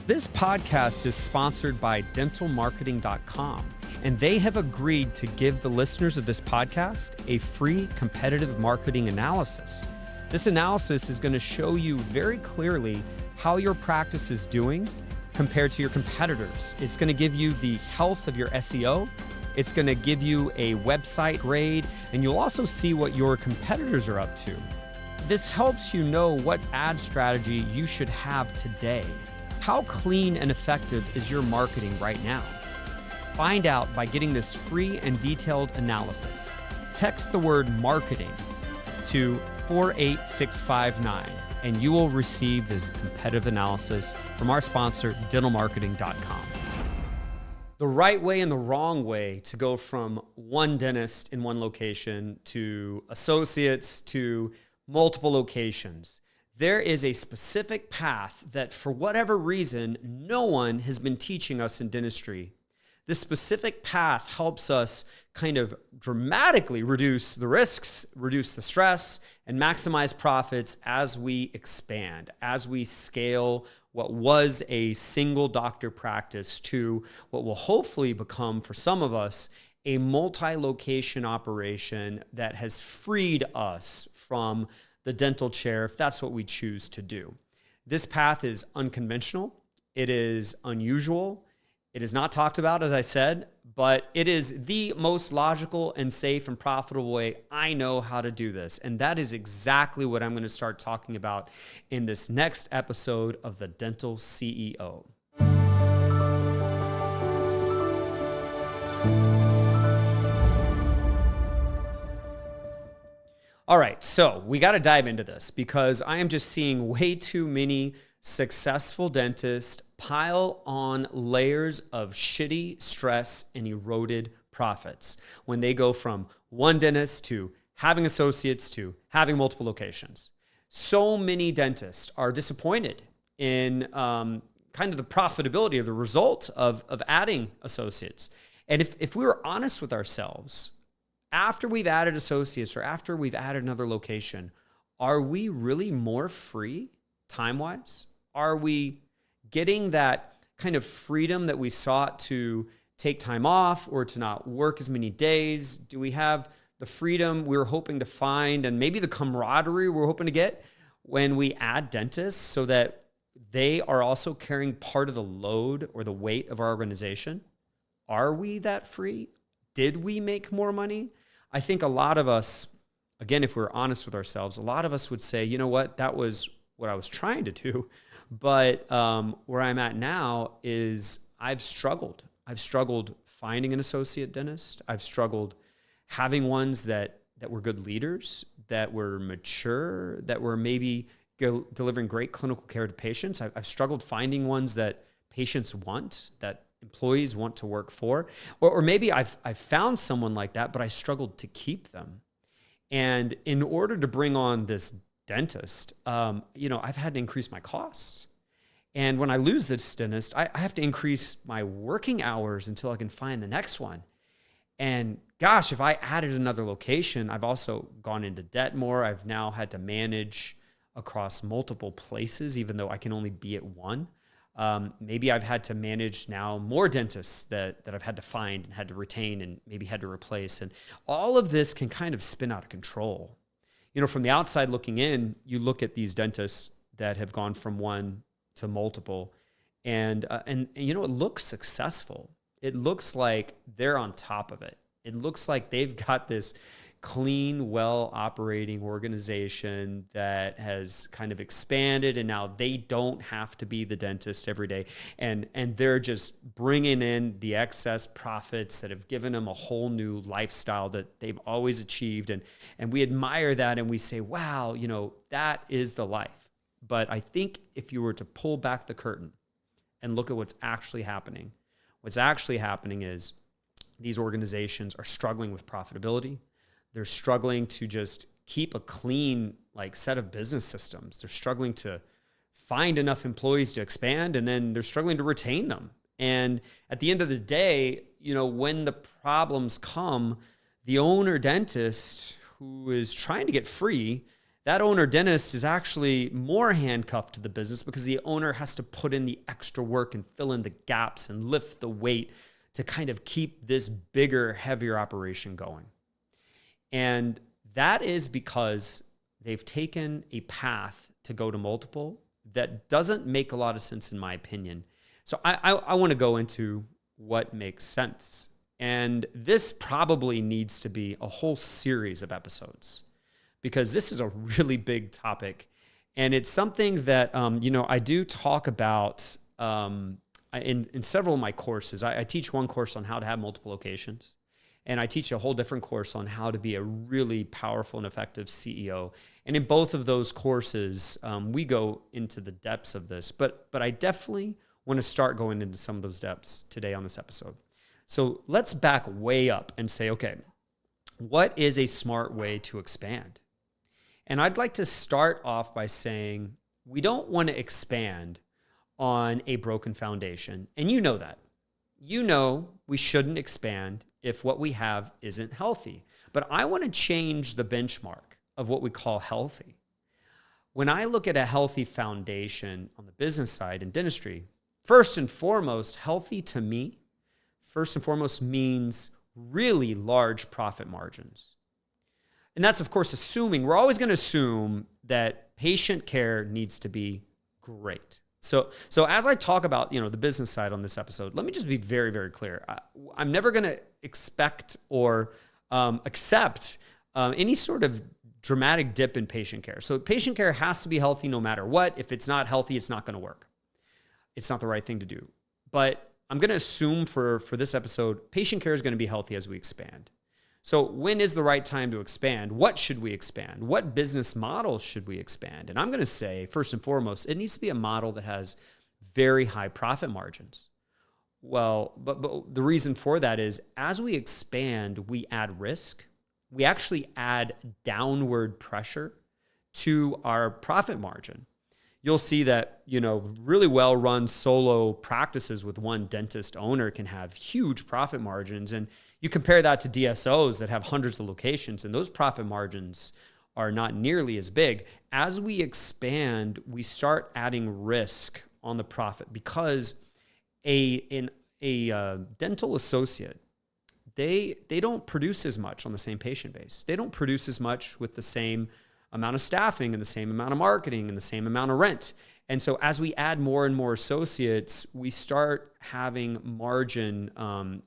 This podcast is sponsored by dentalmarketing.com, and they have agreed to give the listeners of this podcast a free competitive marketing analysis. This analysis is going to show you very clearly how your practice is doing compared to your competitors. It's going to give you the health of your SEO. It's going to give you a website grade, and you'll also see what your competitors are up to. This helps you know what ad strategy you should have today. How clean and effective is your marketing right now? Find out by getting this free and detailed analysis. Text the word marketing to 48659 and you will receive this competitive analysis from our sponsor, dentalmarketing.com. The right way and the wrong way to go from one dentist in one location to associates to multiple locations. There is a specific path that, for whatever reason, no one has been teaching us in dentistry. This specific path helps us kind of dramatically reduce the risks, reduce the stress, and maximize profits as we expand, as we scale what was a single doctor practice to what will hopefully become, for some of us, a multi-location operation that has freed us from the dental chair, if that's what we choose to do. This path is unconventional. It is unusual. It is not talked about, as I said, but it is the most logical and safe and profitable way I know how to do this. And that is exactly what I'm going to start talking about in this next episode of The Dental CEO. All right, so we got to dive into this because I am just seeing way too many successful dentists pile on layers of shitty stress and eroded profits when they go from one dentist to having associates to having multiple locations. So many dentists are disappointed in kind of the profitability of the result of adding associates. And if we were honest with ourselves, after we've added associates or after we've added another location, are we really more free time-wise? Are we getting that kind of freedom that we sought to take time off or to not work as many days? Do we have the freedom we were hoping to find and maybe the camaraderie we're hoping to get when we add dentists so that they are also carrying part of the load or the weight of our organization? Are we that free? Did we make more money? I think a lot of us, again, if we're honest with ourselves, a lot of us would say, you know what, that was what I was trying to do. But where I'm at now is I've struggled. I've struggled finding an associate dentist. I've struggled having ones that were good leaders, that were mature, that were maybe delivering great clinical care to patients. I've struggled finding ones that patients want, that employees want to work for, or maybe I've found someone like that, but I struggled to keep them. And in order to bring on this dentist, I've had to increase my costs. And when I lose this dentist, I have to increase my working hours until I can find the next one. And gosh, if I added another location, I've also gone into debt more. I've now had to manage across multiple places, even though I can only be at one. Maybe I've had to manage now more dentists that I've had to find and had to retain and maybe had to replace. And all of this can kind of spin out of control. You know, from the outside looking in, you look at these dentists that have gone from one to multiple and it looks successful. It looks like they're on top of it. It looks like they've got this clean, well-operating organization that has kind of expanded, and now they don't have to be the dentist every day. And they're just bringing in the excess profits that have given them a whole new lifestyle that they've always achieved. And we admire that, and we say, wow, that is the life. But I think if you were to pull back the curtain and look at what's actually happening is these organizations are struggling with profitability. They're struggling to just keep a clean set of business systems. They're struggling to find enough employees to expand, and then they're struggling to retain them. And at the end of the day, when the problems come, the owner dentist who is trying to get free that owner dentist is actually more handcuffed to the business because the owner has to put in the extra work and fill in the gaps and lift the weight to kind of keep this bigger, heavier operation going. And that is because they've taken a path to go to multiple that doesn't make a lot of sense in my opinion. So I want to go into what makes sense. And this probably needs to be a whole series of episodes because this is a really big topic. And it's something that, I do talk about in several of my courses. I teach one course on how to have multiple locations. And I teach a whole different course on how to be a really powerful and effective CEO. And in both of those courses, we go into the depths of this. But I definitely want to start going into some of those depths today on this episode. So let's back way up and say, okay, what is a smart way to expand? And I'd like to start off by saying we don't want to expand on a broken foundation. And you know that. You know we shouldn't expand if what we have isn't healthy. But I want to change the benchmark of what we call healthy. When I look at a healthy foundation on the business side in dentistry, first and foremost, healthy to me, first and foremost means really large profit margins. And that's, of course, assuming, we're always going to assume that patient care needs to be great. So as I talk about, the business side on this episode, let me just be very, very clear. I'm never going to expect or accept any sort of dramatic dip in patient care. So patient care has to be healthy no matter what. If it's not healthy, it's not going to work. It's not the right thing to do. But I'm going to assume for this episode, patient care is going to be healthy as we expand. So when is the right time to expand? What should we expand? What business models should we expand? And I'm going to say, first and foremost, it needs to be a model that has very high profit margins. Well, but the reason for that is as we expand, we add risk. We actually add downward pressure to our profit margin. You'll see that, really well-run solo practices with one dentist owner can have huge profit margins. And you compare that to DSOs that have hundreds of locations, and those profit margins are not nearly as big. As we expand, we start adding risk on the profit because a dental associate, they don't produce as much on the same patient base. They don't produce as much with the same amount of staffing and the same amount of marketing and the same amount of rent. And so as we add more and more associates, we start having margin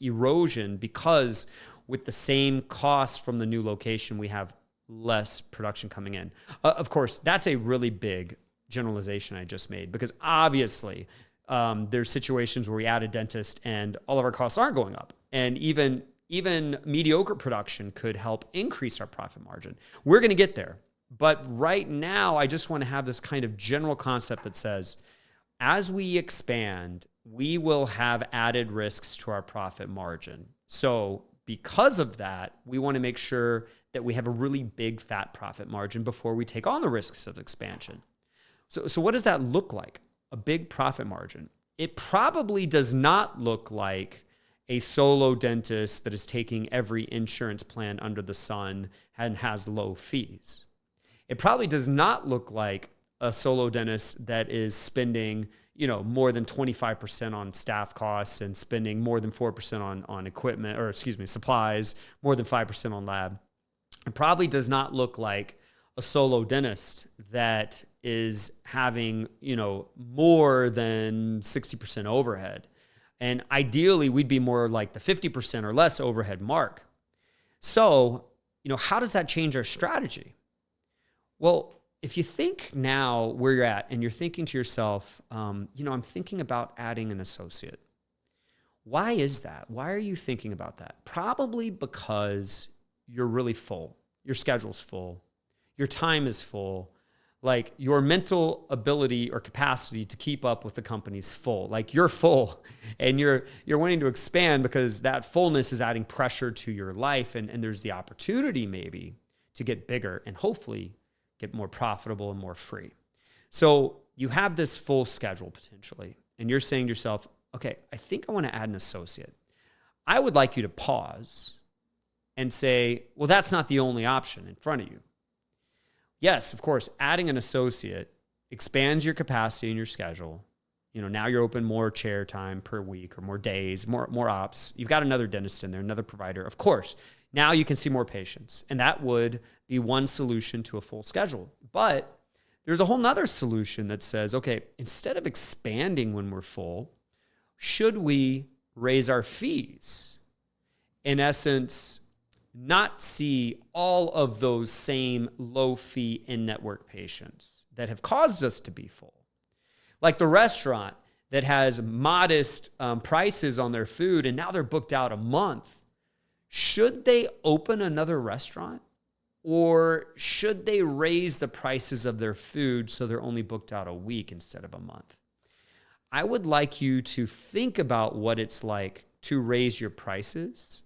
erosion because with the same cost from the new location, we have less production coming in. Of course, that's a really big generalization I just made because obviously there's situations where we add a dentist and all of our costs aren't going up. And even mediocre production could help increase our profit margin. We're going to get there. But right now, I just want to have this kind of general concept that says, as we expand, we will have added risks to our profit margin. So because of that, we want to make sure that we have a really big fat profit margin before we take on the risks of expansion. So what does that look like? A big profit margin. It probably does not look like a solo dentist that is taking every insurance plan under the sun and has low fees. It probably does not look like a solo dentist that is spending, more than 25% on staff costs and spending more than 4% on equipment, supplies, more than 5% on lab. It probably does not look like a solo dentist that is having, more than 60% overhead. And ideally, we'd be more like the 50% or less overhead mark. So, how does that change our strategy? Well, if you think now where you're at and you're thinking to yourself, I'm thinking about adding an associate. Why is that? Why are you thinking about that? Probably because you're really full. Your schedule's full. Your time is full. Like your mental ability or capacity to keep up with the company's full. Like you're full and you're wanting to expand because that fullness is adding pressure to your life and there's the opportunity maybe to get bigger and hopefully get more profitable and more free. So you have this full schedule potentially, and you're saying to yourself, okay, I think I want to add an associate. I would like you to pause and say, well, that's not the only option in front of you. yes, of course, adding an associate expands your capacity in your schedule. Now you're open more chair time per week or more days, more ops. You've got another dentist in there, another provider. Of course, now you can see more patients. And that would be one solution to a full schedule. But there's a whole nother solution that says, okay, instead of expanding when we're full, should we raise our fees? In essence, not see all of those same low fee in-network patients that have caused us to be full. Like the restaurant that has modest prices on their food and now they're booked out a month. Should they open another restaurant, or should they raise the prices of their food so they're only booked out a week instead of a month? I would like you to think about what it's like to raise your prices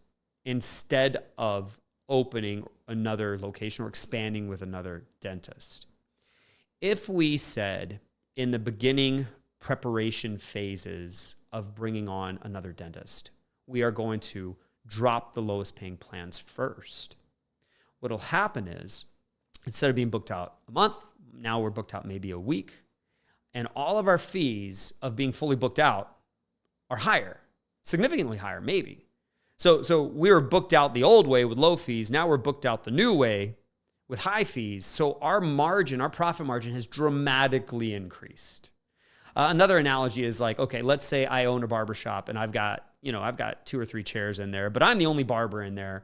instead of opening another location or expanding with another dentist. If we said in the beginning preparation phases of bringing on another dentist, we are going to drop the lowest paying plans first. What'll happen is, instead of being booked out a month, now we're booked out maybe a week, and all of our fees of being fully booked out are higher, significantly higher, maybe. So we were booked out the old way with low fees. Now we're booked out the new way with high fees. So our margin, our profit margin has dramatically increased. Another analogy is like, okay, let's say I own a barbershop and I've got 2 or 3 chairs in there, but I'm the only barber in there.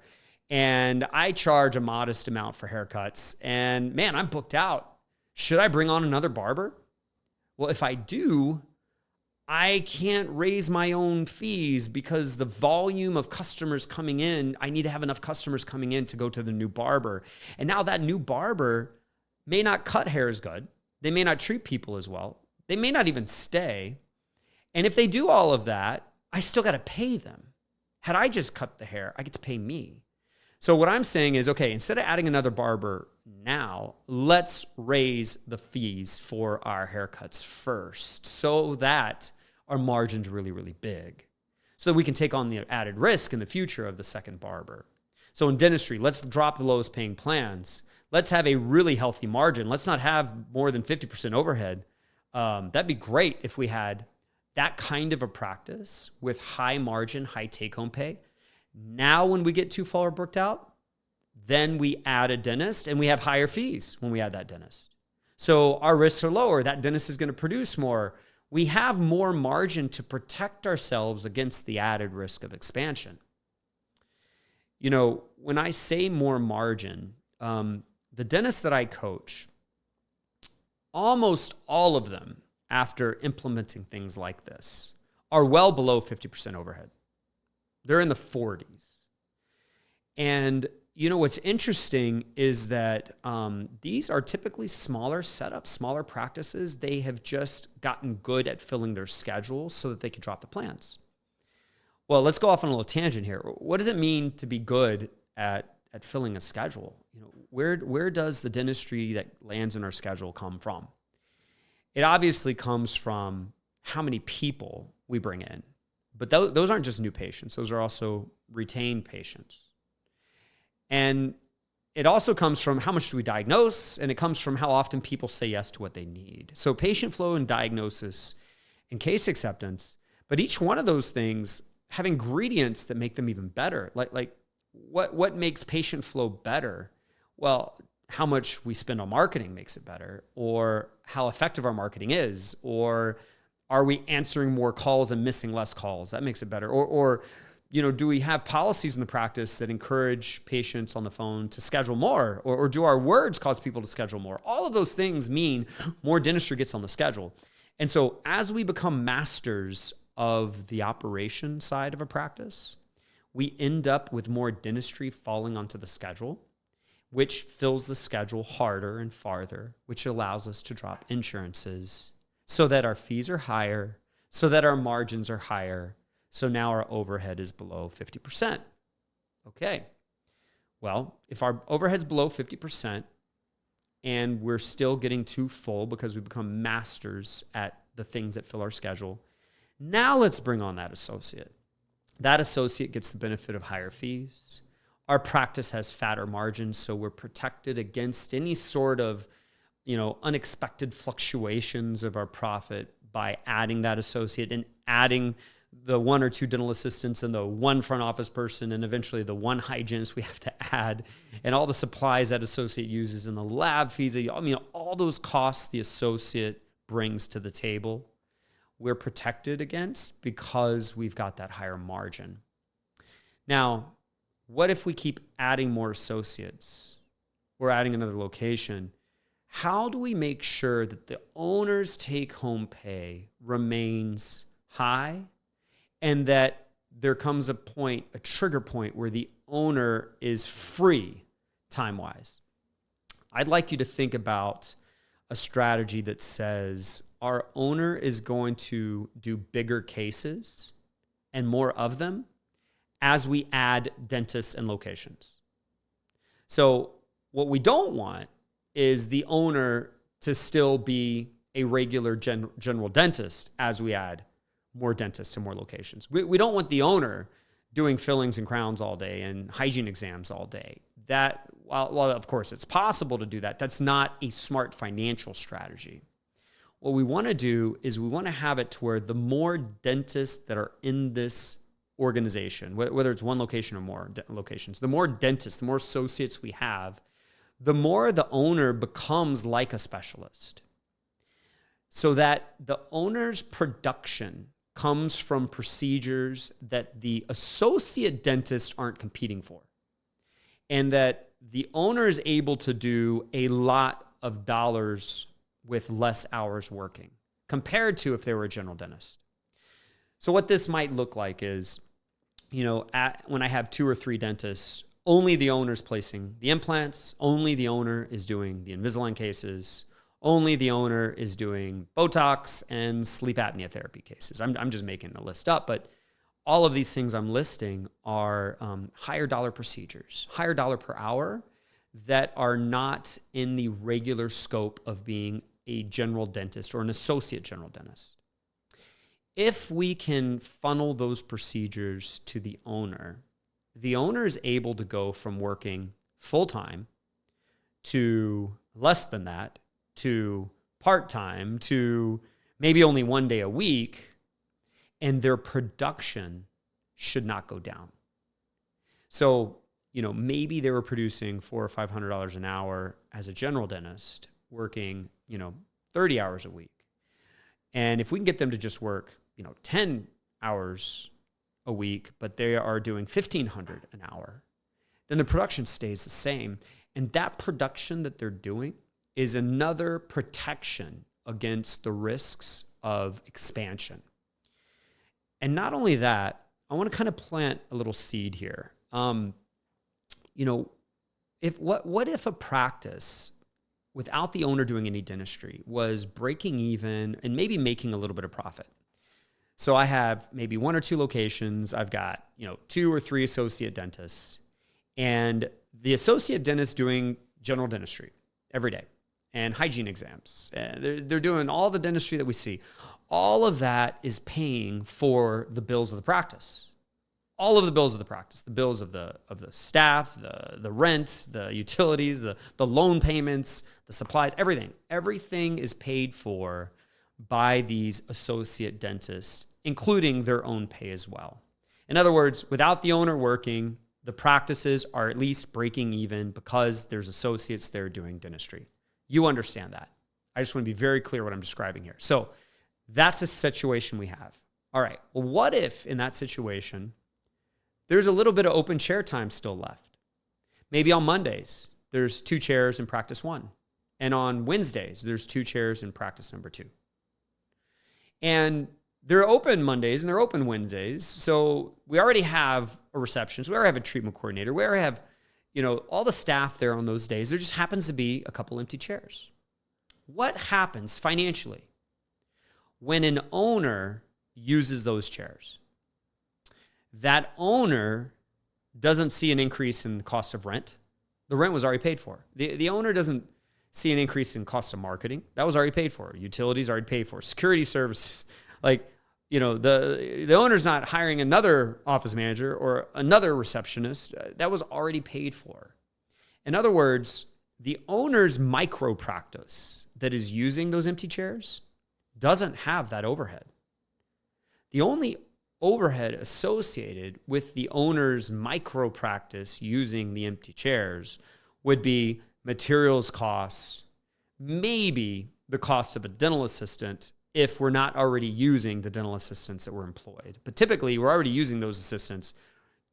And I charge a modest amount for haircuts. And man, I'm booked out. Should I bring on another barber? Well, if I do, I can't raise my own fees because the volume of customers coming in, I need to have enough customers coming in to go to the new barber. And now that new barber may not cut hair as good. They may not treat people as well. They may not even stay. And if they do all of that, I still got to pay them. Had I just cut the hair, I get to pay me. So what I'm saying is, okay, instead of adding another barber now, let's raise the fees for our haircuts first so that our margin's really, really big, so that we can take on the added risk in the future of the second barber. So in dentistry, let's drop the lowest paying plans. Let's have a really healthy margin. Let's not have more than 50% overhead. That'd be great if we had that kind of a practice with high margin, high take-home pay. Now, when we get too far booked out, then we add a dentist and we have higher fees when we add that dentist. So our risks are lower. That dentist is going to produce more. We have more margin to protect ourselves against the added risk of expansion. When I say more margin, the dentists that I coach, almost all of them, after implementing things like this, are well below 50% overhead. They're in the 40s. And what's interesting is that these are typically smaller setups, smaller practices. They have just gotten good at filling their schedule so that they can drop the plans. Well, let's go off on a little tangent here. What does it mean to be good at filling a schedule? Where does the dentistry that lands in our schedule come from? It obviously comes from how many people we bring in. But those aren't just new patients. Those are also retained patients. And it also comes from how much do we diagnose, and it comes from how often people say yes to what they need. So patient flow and diagnosis and case acceptance, but each one of those things have ingredients that make them even better. Like what makes patient flow better? Well, how much we spend on marketing makes it better, or how effective our marketing is, or are we answering more calls and missing less calls? That makes it better. Or do we have policies in the practice that encourage patients on the phone to schedule more? Or do our words cause people to schedule more? All of those things mean more dentistry gets on the schedule. And so as we become masters of the operation side of a practice, we end up with more dentistry falling onto the schedule, which fills the schedule harder and farther, which allows us to drop insurances so that our fees are higher, so that our margins are higher. So now our overhead is below 50%. Okay. Well, if our overhead's below 50% and we're still getting too full because we become masters at the things that fill our schedule, now let's bring on that associate. That associate gets the benefit of higher fees. Our practice has fatter margins, so we're protected against any sort of, unexpected fluctuations of our profit by adding that associate and adding the one or two dental assistants and the one front office person and eventually the one hygienist we have to add and all the supplies that associate uses and the lab fees. All those costs the associate brings to the table, we're protected against because we've got that higher margin. Now, what if we keep adding more associates? We're adding another location. How do we make sure that the owner's take-home pay remains high and that there comes a trigger point where the owner is free time-wise? I'd like you to think about a strategy that says our owner is going to do bigger cases and more of them as we add dentists and locations. So what we don't want is the owner to still be a regular general dentist as we add more dentists and more locations. We don't want the owner doing fillings and crowns all day and hygiene exams all day. That, while of course it's possible to do that, that's not a smart financial strategy. What we want to do is we want to have it to where the more dentists that are in this organization, whether it's one location or more locations, the more dentists, the more associates we have, the more the owner becomes like a specialist. So that the owner's production comes from procedures that the associate dentists aren't competing for. And that the owner is able to do a lot of dollars with less hours working compared to if they were a general dentist. So what this might look like is, when I have 2 or 3 dentists, only the owner's placing the implants, only the owner is doing the Invisalign cases, only the owner is doing Botox and sleep apnea therapy cases. I'm just making a list up, but all of these things I'm listing are higher dollar procedures, higher dollar per hour that are not in the regular scope of being a general dentist or an associate general dentist. If we can funnel those procedures to the owner is able to go from working full-time to less than that, to part-time, to maybe only 1 day a week, and their production should not go down. So, maybe they were producing $400 or $500 an hour as a general dentist, working, 30 hours a week. And if we can get them to just work, 10 hours a week, but they are doing $1,500 an hour, then the production stays the same. And that production that they're doing is another protection against the risks of expansion. And not only that, I want to kind of plant a little seed here. What if a practice without the owner doing any dentistry was breaking even and maybe making a little bit of profit? So I have maybe 1 or 2 locations. I've got, 2 or 3 associate dentists, and the associate dentist doing general dentistry every day and hygiene exams. They're doing all the dentistry that we see. All of that is paying for the bills of the practice. All of the bills of the practice, the bills of the staff, the rent, the utilities, the loan payments, the supplies, everything. Everything is paid for by these associate dentists, including their own pay as well. In other words, without the owner working, the practices are at least breaking even because there's associates there doing dentistry. You understand that. I just want to be very clear what I'm describing here. So that's a situation we have. All right, well, what if in that situation, there's a little bit of open chair time still left? Maybe on Mondays, there's 2 chairs in practice 1. And on Wednesdays, there's 2 chairs in practice number 2. And they're open Mondays and they're open Wednesdays. So we already have a receptionist. We already have a treatment coordinator. We already have, all the staff there on those days. There just happens to be a couple empty chairs. What happens financially when an owner uses those chairs? That owner doesn't see an increase in the cost of rent. The rent was already paid for. The owner doesn't see an increase in cost of marketing. That was already paid for. Utilities already paid for. Security services. Like, the owner's not hiring another office manager or another receptionist. That was already paid for. In other words, the owner's micro practice that is using those empty chairs doesn't have that overhead. The only overhead associated with the owner's micro practice using the empty chairs would be materials costs, maybe the cost of a dental assistant if we're not already using the dental assistants that were employed. But typically, we're already using those assistants.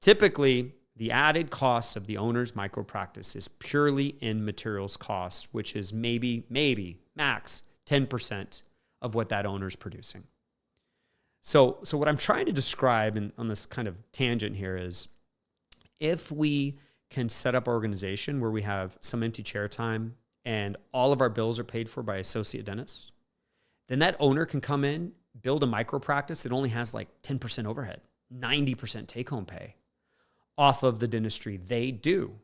Typically, the added cost of the owner's micro practice is purely in materials costs, which is maybe max 10% of what that owner's producing. So what I'm trying to describe on this kind of tangent here is if we can set up an organization where we have some empty chair time and all of our bills are paid for by associate dentists, then that owner can come in, build a micro practice that only has like 10% overhead, 90% take-home pay off of the dentistry they do.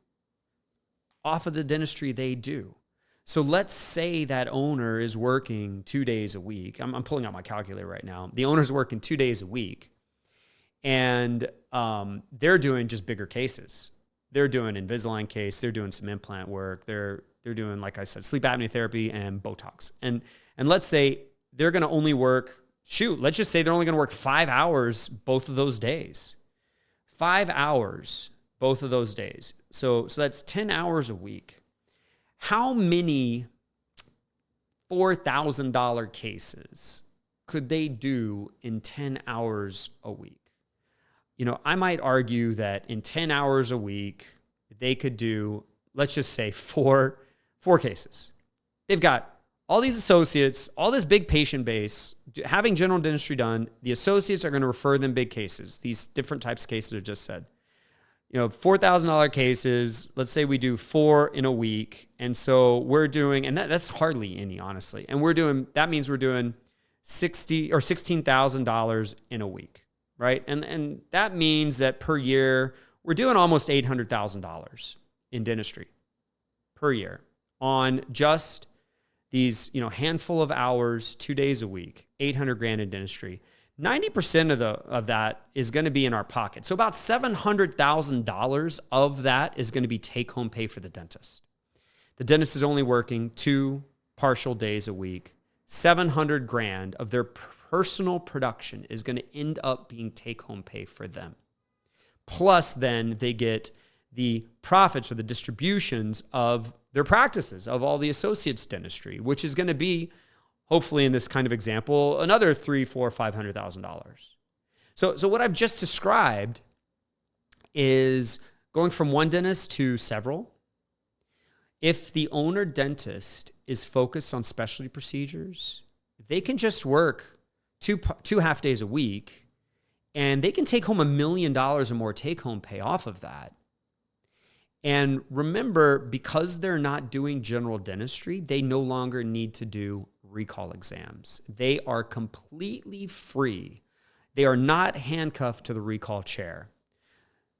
So let's say that owner is working 2 days a week. I'm pulling out my calculator right now. The owner's working 2 days a week, and they're doing just bigger cases. They're doing Invisalign case. They're doing some implant work. They're doing, like I said, sleep apnea therapy and Botox. And let's say they're going to only work, let's just say they're only going to work 5 hours both of those days. 5 hours both of those days. So that's 10 hours a week. How many $4,000 cases could they do in 10 hours a week? I might argue that in 10 hours a week, they could do, let's just say four cases. They've got all these associates, all this big patient base, having general dentistry done. The associates are going to refer them big cases, these different types of cases I just said. $4,000 cases, let's say we do 4 in a week. And so we're doing, and that's hardly any, honestly. And that means we're doing $60,000 or $16,000 in a week, right? And that means that per year, we're doing almost $800,000 in dentistry per year on just these, handful of hours, 2 days a week, $800,000 in dentistry. 90% of that is going to be in our pocket. So about $700,000 of that is going to be take-home pay for the dentist. The dentist is only working 2 partial days a week. $700,000 of their personal production is going to end up being take-home pay for them. Plus, then they get the profits or the distributions of their practices, of all the associates dentistry, which is going to be, hopefully in this kind of example, another $300,000, $400,000, $500,000. So what I've just described is going from one dentist to several. If the owner dentist is focused on specialty procedures, they can just work two half days a week, and they can take home $1 million or more take-home pay off of that. And remember, because they're not doing general dentistry, they no longer need to do recall exams. They are completely free. They are not handcuffed to the recall chair.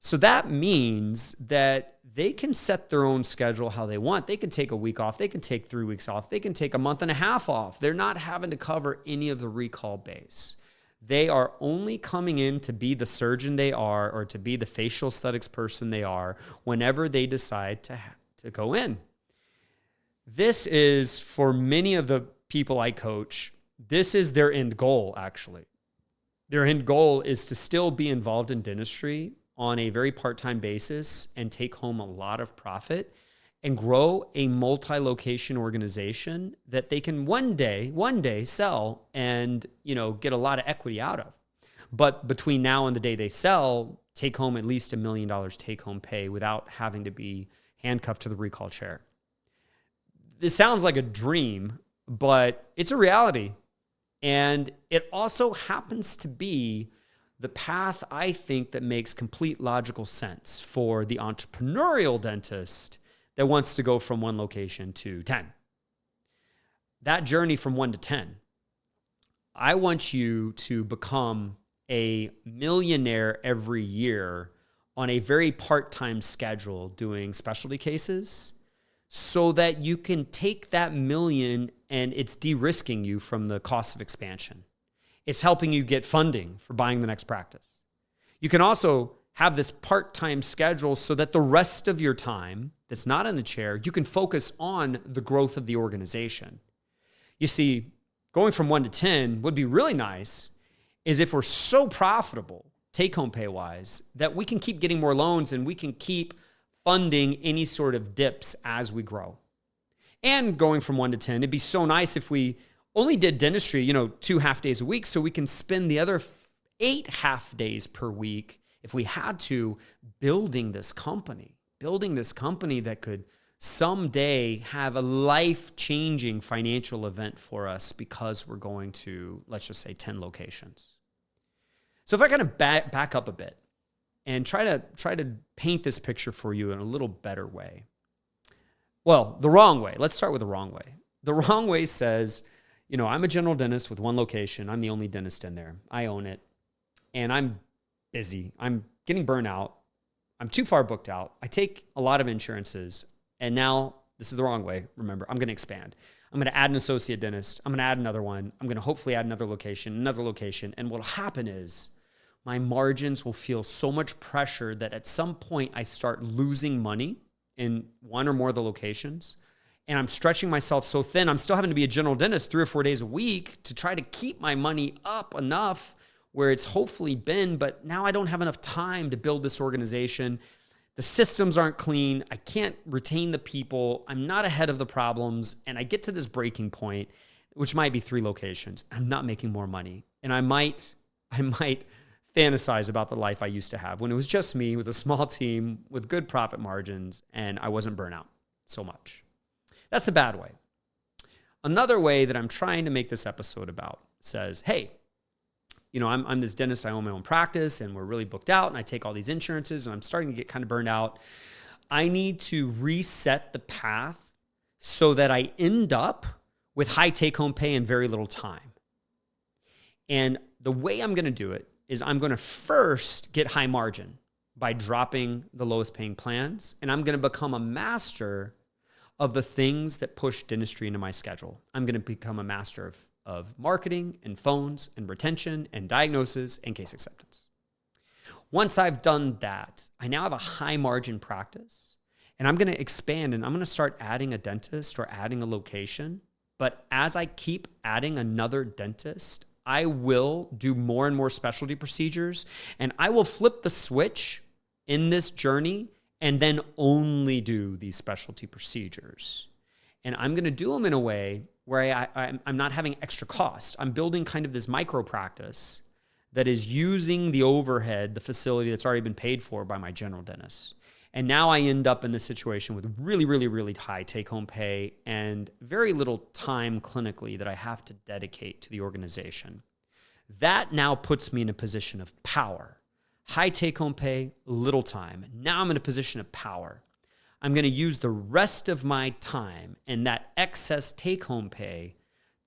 So that means that they can set their own schedule how they want. They can take a week off. They can take 3 weeks off. They can take a month and a half off. They're not having to cover any of the recall base. They are only coming in to be the surgeon they are, or to be the facial aesthetics person they are, whenever they decide to go in. This is, for many of the people I coach, this is their end goal, actually. Their end goal is to still be involved in dentistry on a very part-time basis and take home a lot of profit and grow a multi-location organization that they can one day sell and, get a lot of equity out of. But between now and the day they sell, take home at least $1 million take home pay without having to be handcuffed to the recall chair. This sounds like a dream, but it's a reality. And it also happens to be the path, I think, that makes complete logical sense for the entrepreneurial dentist that wants to go from one location to 10. That journey from 1 to 10, I want you to become a millionaire every year on a very part-time schedule doing specialty cases so that you can take that million and it's de-risking you from the cost of expansion. It's helping you get funding for buying the next practice. You can also have this part-time schedule so that the rest of your time that's not in the chair, you can focus on the growth of the organization. You see, going from 1 to 10 would be really nice is if we're so profitable, take-home pay-wise, that we can keep getting more loans and we can keep funding any sort of dips as we grow. And going from 1 to 10, it'd be so nice if we only did dentistry, 2 half days a week, so we can spend the other 8 half days per week, if we had to, building this company that could someday have a life-changing financial event for us because we're going to, let's just say, 10 locations. So if I kind of back up a bit and try to paint this picture for you in a little better way. Well, the wrong way. Let's start with the wrong way. The wrong way says, I'm a general dentist with 1 location. I'm the only dentist in there. I own it. And I'm busy. I'm getting burnt out. I'm too far booked out. I take a lot of insurances. And now, this is the wrong way. Remember, I'm going to expand. I'm going to add an associate dentist. I'm going to add another one. I'm going to hopefully add another location. And what will happen is my margins will feel so much pressure that at some point I start losing money in 1 or more of the locations. And I'm stretching myself so thin. I'm still having to be a general dentist 3 or 4 days a week to try to keep my money up enough where it's hopefully been, but now I don't have enough time to build this organization. The systems aren't clean. I can't retain the people. I'm not ahead of the problems. And I get to this breaking point, which might be 3 locations. I'm not making more money. And I might fantasize about the life I used to have when it was just me with a small team with good profit margins and I wasn't burnt out so much. That's a bad way. Another way that I'm trying to make this episode about says, hey, I'm this dentist, I own my own practice and we're really booked out and I take all these insurances and I'm starting to get kind of burned out. I need to reset the path so that I end up with high take-home pay and very little time. And the way I'm going to do it is I'm going to first get high margin by dropping the lowest paying plans. And I'm going to become a master of the things that push dentistry into my schedule. I'm going to become a master of marketing and phones and retention and diagnosis and case acceptance. Once I've done that, I now have a high margin practice and I'm going to expand and I'm going to start adding a dentist or adding a location. But as I keep adding another dentist, I will do more and more specialty procedures and I will flip the switch in this journey and then only do these specialty procedures. And I'm going to do them in a way where I'm not having extra cost. I'm building kind of this micro practice that is using the overhead, the facility that's already been paid for by my general dentist. And now I end up in this situation with really, really, really high take-home pay and very little time clinically that I have to dedicate to the organization. That now puts me in a position of power. High take-home pay, little time. Now I'm in a position of power. I'm going to use the rest of my time and that excess take-home pay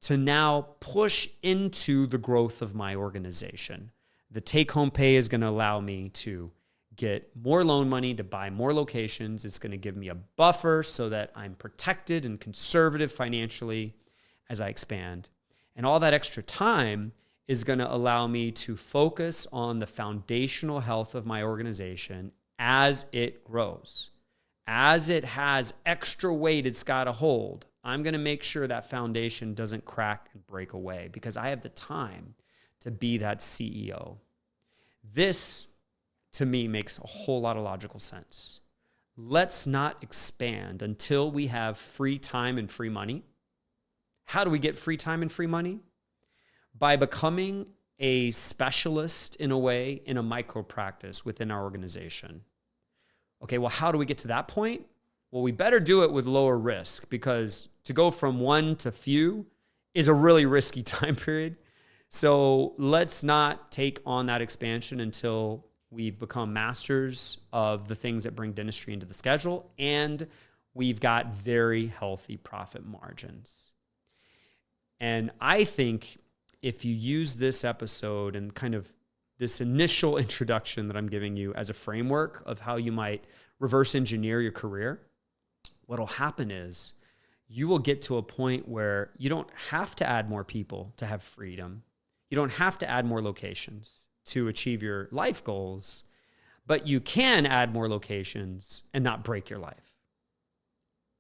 to now push into the growth of my organization. The take-home pay is going to allow me to get more loan money to buy more locations. It's going to give me a buffer so that I'm protected and conservative financially as I expand. And all that extra time is going to allow me to focus on the foundational health of my organization as it grows. As it has extra weight it's got to hold, I'm going to make sure that foundation doesn't crack and break away because I have the time to be that CEO. This, to me, makes a whole lot of logical sense. Let's not expand until we have free time and free money. How do we get free time and free money? By becoming a specialist in a way in a micro practice within our organization. Okay, well, how do we get to that point? Well, we better do it with lower risk because to go from 1 to few is a really risky time period. So let's not take on that expansion until we've become masters of the things that bring dentistry into the schedule and we've got very healthy profit margins. And I think if you use this episode and kind of this initial introduction that I'm giving you as a framework of how you might reverse engineer your career, what'll happen is you will get to a point where you don't have to add more people to have freedom. You don't have to add more locations to achieve your life goals, but you can add more locations and not break your life.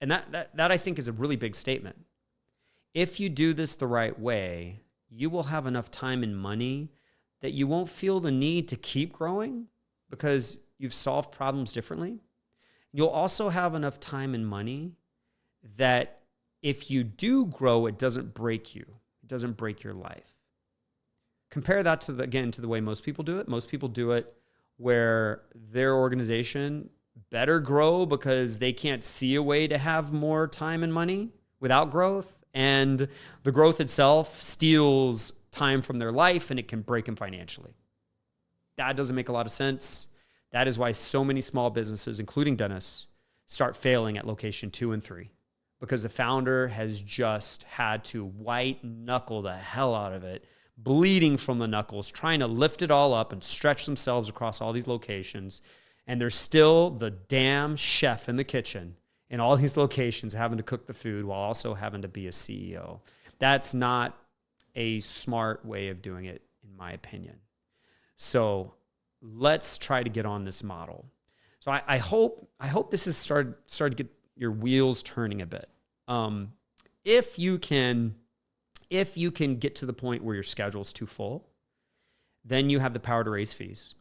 And that I think is a really big statement. If you do this the right way, you will have enough time and money that you won't feel the need to keep growing because you've solved problems differently. You'll also have enough time and money that if you do grow, it doesn't break you. It doesn't break your life. Compare that to the way most people do it. Most people do it where their organization better grow because they can't see a way to have more time and money without growth. And the growth itself steals time from their life and it can break them financially. That doesn't make a lot of sense. That is why so many small businesses, including dentists, start failing at location 2 and 3 because the founder has just had to white knuckle the hell out of it, bleeding from the knuckles, trying to lift it all up and stretch themselves across all these locations. And they're still the damn chef in the kitchen in all these locations having to cook the food while also having to be a CEO. That's not a smart way of doing it, in my opinion. So let's try to get on this model. So I hope this has started to get your wheels turning a bit. If you can get to the point where your schedule is too full, then you have the power to raise fees.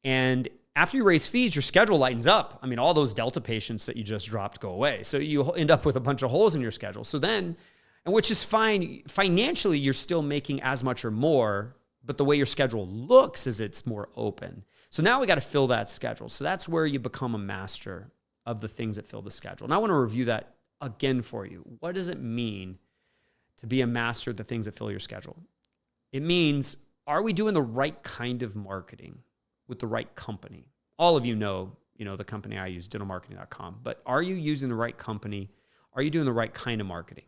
And after you raise fees, your schedule lightens up. I mean, all those Delta patients that you just dropped go away. So you end up with a bunch of holes in your schedule. So then, and which is fine, financially, you're still making as much or more, but the way your schedule looks is it's more open. So now we got to fill that schedule. So that's where you become a master of the things that fill the schedule. And I want to review that again for you. What does it mean to be a master of the things that fill your schedule? It means, are we doing the right kind of marketing with the right company? All of you know the company I use, dentalmarketing.com, but are you using the right company? Are you doing the right kind of marketing?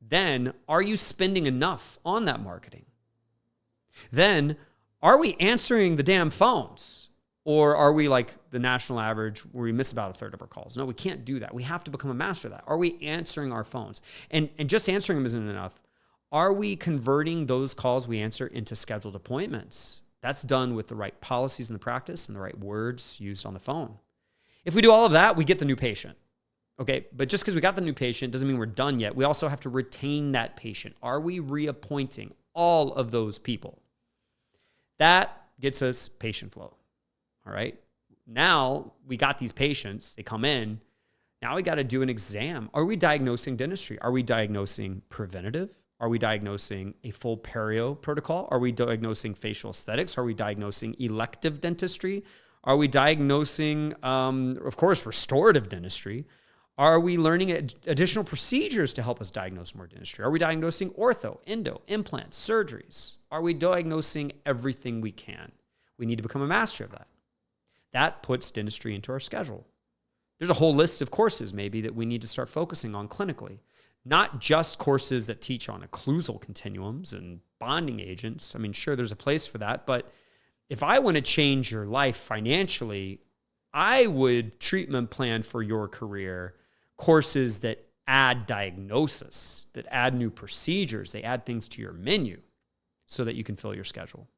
Then, are you spending enough on that marketing? Then, are we answering the damn phones? Or are we like the national average where we miss about a third of our calls? No, we can't do that. We have to become a master of that. Are we answering our phones? And just answering them isn't enough. Are we converting those calls we answer into scheduled appointments? That's done with the right policies in the practice and the right words used on the phone. If we do all of that, we get the new patient. Okay, but just because we got the new patient doesn't mean we're done yet. We also have to retain that patient. Are we reappointing all of those people? That gets us patient flow. All right. Now we got these patients, they come in. Now we got to do an exam. Are we diagnosing dentistry? Are we diagnosing preventative? Are we diagnosing a full perio protocol? Are we diagnosing facial aesthetics? Are we diagnosing elective dentistry? Are we diagnosing, of course, restorative dentistry? Are we learning additional procedures to help us diagnose more dentistry? Are we diagnosing ortho, endo, implants, surgeries? Are we diagnosing everything we can? We need to become a master of that. That puts dentistry into our schedule. There's a whole list of courses maybe that we need to start focusing on clinically. Not just courses that teach on occlusal continuums and bonding agents. I mean, sure, there's a place for that. But if I want to change your life financially, I would treatment plan for your career courses that add diagnosis, that add new procedures. They add things to your menu so that you can fill your schedule.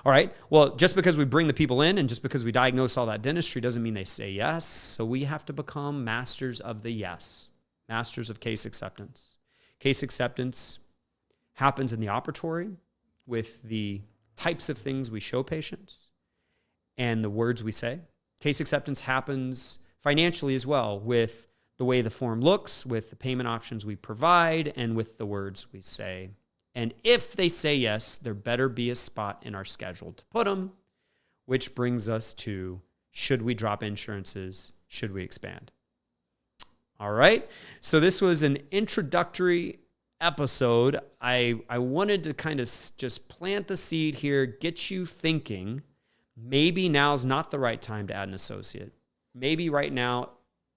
All right. Well, just because we bring the people in and just because we diagnose all that dentistry doesn't mean they say yes. So we have to become masters of the yes, masters of case acceptance. Case acceptance happens in the operatory with the types of things we show patients and the words we say. Case acceptance happens financially as well with the way the form looks, with the payment options we provide, and with the words we say. And if they say yes, there better be a spot in our schedule to put them, which brings us to, should we drop insurances? Should we expand? All right. So this was an introductory episode. I wanted to kind of just plant the seed here, get you thinking. Maybe now's not the right time to add an associate. Maybe right now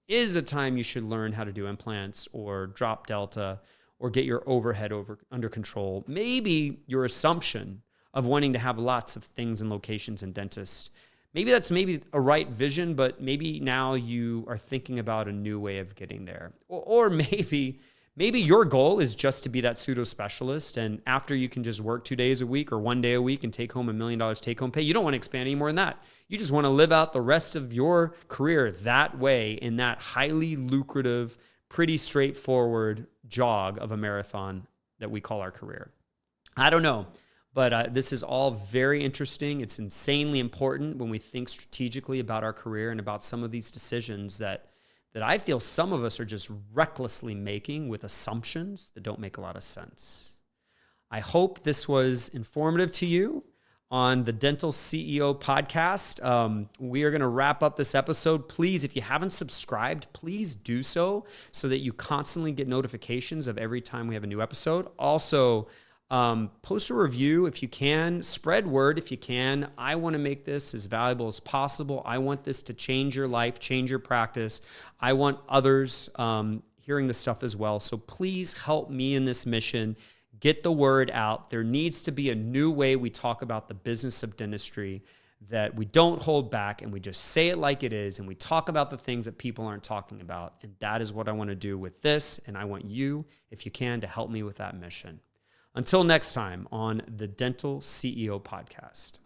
is a time you should learn how to do implants or drop delta or get your overhead under control. Maybe your assumption of wanting to have lots of things and locations and dentists, maybe that's a right vision, but maybe now you are thinking about a new way of getting there. Or maybe Maybe your goal is just to be that pseudo specialist, and after you can just work 2 days a week or 1 day a week and take home $1 million take home pay. You don't want to expand any more than that. You just want to live out the rest of your career that way, in that highly lucrative, pretty straightforward jog of a marathon that we call our career. I don't know, but this is all very interesting. It's insanely important when we think strategically about our career and about some of these decisions that I feel some of us are just recklessly making with assumptions that don't make a lot of sense. I hope this was informative to you on the Dental CEO podcast. We are going to wrap up this episode. Please, if you haven't subscribed, please do so that you constantly get notifications of every time we have a new episode. Also, post a review if you can, spread word if you can. I want to make this as valuable as possible. I want this to change your life, change your practice. I want others hearing this stuff as well. So please help me in this mission. Get the word out. There needs to be a new way we talk about the business of dentistry, that we don't hold back and we just say it like it is, and we talk about the things that people aren't talking about. And that is what I want to do with this. And I want you, if you can, to help me with that mission. Until next time on the Dental CEO Podcast.